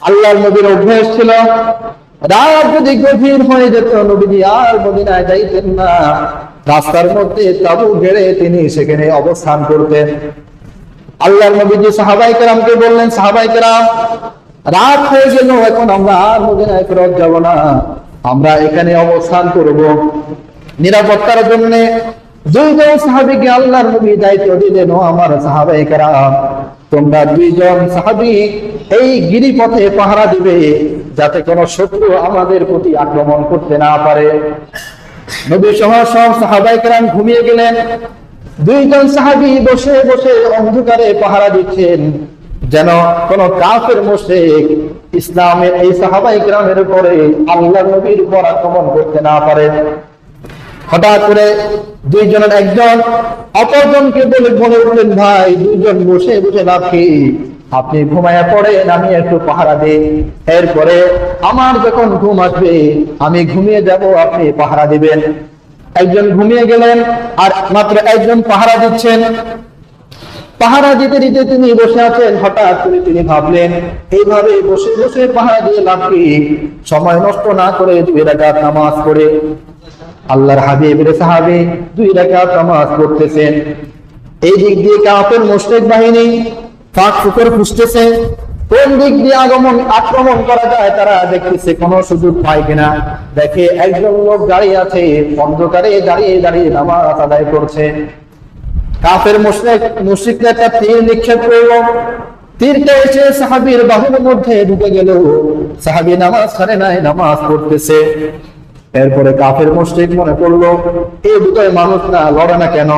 আল্লাহর নবীর অভ্যাস ছিল রাত যদি গভীর হয়ে যেত নবীজি আর মদিনায় যাইতেন না, রাস্তার মধ্যে তাঁবু গেড়ে তিনি সেখানে অবস্থান করতেন। আল্লাহর নবীজি সাহাবায়ে কেরামকে বললেন, সাহাবায়ে কেরাম রাত হয়ে গেল, এখন আমরা আর মদিনায় ফেরত যাব না, আমরা এখানে অবস্থান করব। নিরাপত্তার জন্য দুইজন সাহাবীকে আল্লাহর নবী দায়িত্ব দিলেন, ও আমার সাহাবায়ে কেরাম তোমরা দুইজন সাহাবী এই গিরিপথে পাহারা দিবে, যাতে কোনো শত্রু আমাদের প্রতি আক্রমণ করতে না পারে। নবী সহ সব সাহাবায়ে কেরাম ঘুমিয়ে গেলেন। দুইজন সাহাবী বসে বসে অন্ধকারে পাহারা দিচ্ছেন, যেন কোন কাফের মুশরিক ইসলামের এই সাহাবায়ে কেরামের উপরে আল্লাহর নবীর উপর আক্রমণ করতে না পারে। হঠাৎ করে দুইজনের একজন অপরজনকে বলে উঠলেন, ভাই দুইজন বসে বসে লাভ কি, আপনি ঘুমায়া পড়েন, আমি একটু পাহারা দিই, এরপরে আমার যখন ঘুম আসবে আমি ঘুমিয়ে যাব, আপনি পাহারা দিবেন। একজন ঘুমিয়ে গেলেন, আর মাত্র একজন পাহারা দিচ্ছেন। পাহারা দিতে দিতে তিনি বসে আছেন, হঠাৎ করে তিনি ভাবলেন, এইভাবে বসে বসে পাহারা দিয়ে লাভ কি, সময় নষ্ট না করে 2 রাকাত নামাজ পড়ে। আল্লাহর হাবিবের সাহাবী 2 রাকাত নামাজ পড়তেছেন। এই দিক দিয়ে কাফের মুশরিক বাহিনী ফাঁক ফুকর খুঁজতেছে, কোন দিক দিয়ে আক্রমণ করা যায়, তারা দেখতেছে কোনো সুযোগ পায় কিনা। দেখে একজন লোক দাঁড়িয়ে আছে, অন্ধকারে দাঁড়িয়ে দাঁড়িয়ে নামাজ আদায় করছে। কাফের মুশরিকরা একটা তীর নিক্ষেপ করলো, তীরটা এসে সাহাবীর বাহুর মধ্যে ঢুকে গেল। সাহাবী নামাজ ছাড়ে নাই, নামাজ পড়তেছে। এরপরে কাফের মুশরিক মনে করলো এই দুটোই মানুষ না, লড়ে না কেন,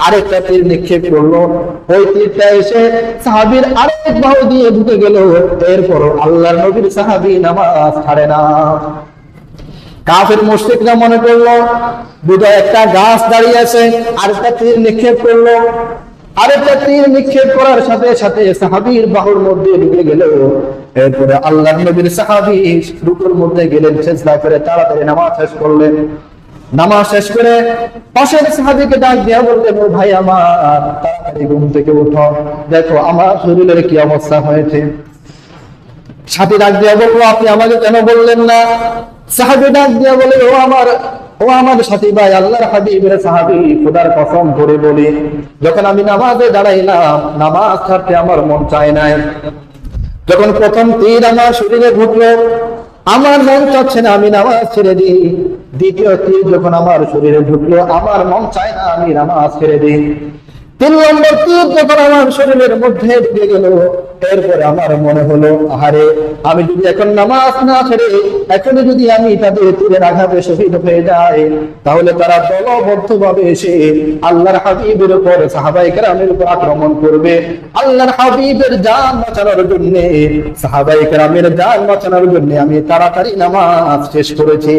আরেকটা তীর নিক্ষেপ করলো, ওই তীরটা এসে সাহাবীর আরেক বাহু দিয়ে ঢুকে গেল। এরপর আল্লাহর নবীর সাহাবী নামাজ ছাড়ে না। কাফের মুশরিকরা মনে করলো দুটো একটা গাছ দাঁড়িয়ে আছে, আরেকটা তীর নিক্ষেপ করলো, আরেকটা তীর নিক্ষেপ করার সাথে সাথে সাহাবীর বাহুর মধ্যে ঢুকে গেল। এরপরে আল্লাহর নবীর সাহাবী রুকুর মধ্যে গেলেন, সিজদা করে তাড়াতাড়ি নামাজ শেষ করলেন। নামাজ শেষ করে পাশের সাহাবীকে ডাক দিয়া বললেন, ও ভাই আমার, তাড়াতাড়ি ঘুম থেকে উঠো, দেখো আমার শরীরের কি অবস্থা হয়েছে। সাথী ডাক দিয়া বললো, আপনি আমাকে কেন বললেন না? সাহাবী ডাক দিয়া বলে, ও আমার সাথী ভাই, আল্লাহর হাবিবের সাহাবী, খোদার কসম করে বলি, যখন আমি নামাজে দাঁড়াইলাম নামাজ ছাড়তে আমার মন চায় নাই। যখন প্রথম তীর আমার শরীরে ঢুকলো আমার মন চাচ্ছে না, আমি নামাজ ছেড়ে দিই। দ্বিতীয় তীর যখন আমার শরীরে ঢুকলো আমার মন চায় না, আমি নামাজ ছেড়ে দিই। 3 নম্বর তীর যখন আমার শরীরের মধ্যে ঢুকে গেল, এরপরে আমার মনে হলো, আহারে আমি যদি এখন নামাজ না ছেড়ে এখনই যদি আমি তাদের তীরের আঘাতে শহীদ হয়ে যাই, তাহলে তারা দলবদ্ধভাবে এসে আল্লাহর হাবিবের উপর, সাহাবায়ে কেরামের উপর আক্রমণ করবে। আল্লাহর হাবিবের জান বাঁচানোর জন্য, সাহাবায়ে কেরামের জান বাঁচানোর জন্য আমি তাড়াতাড়ি নামাজ শেষ করেছি।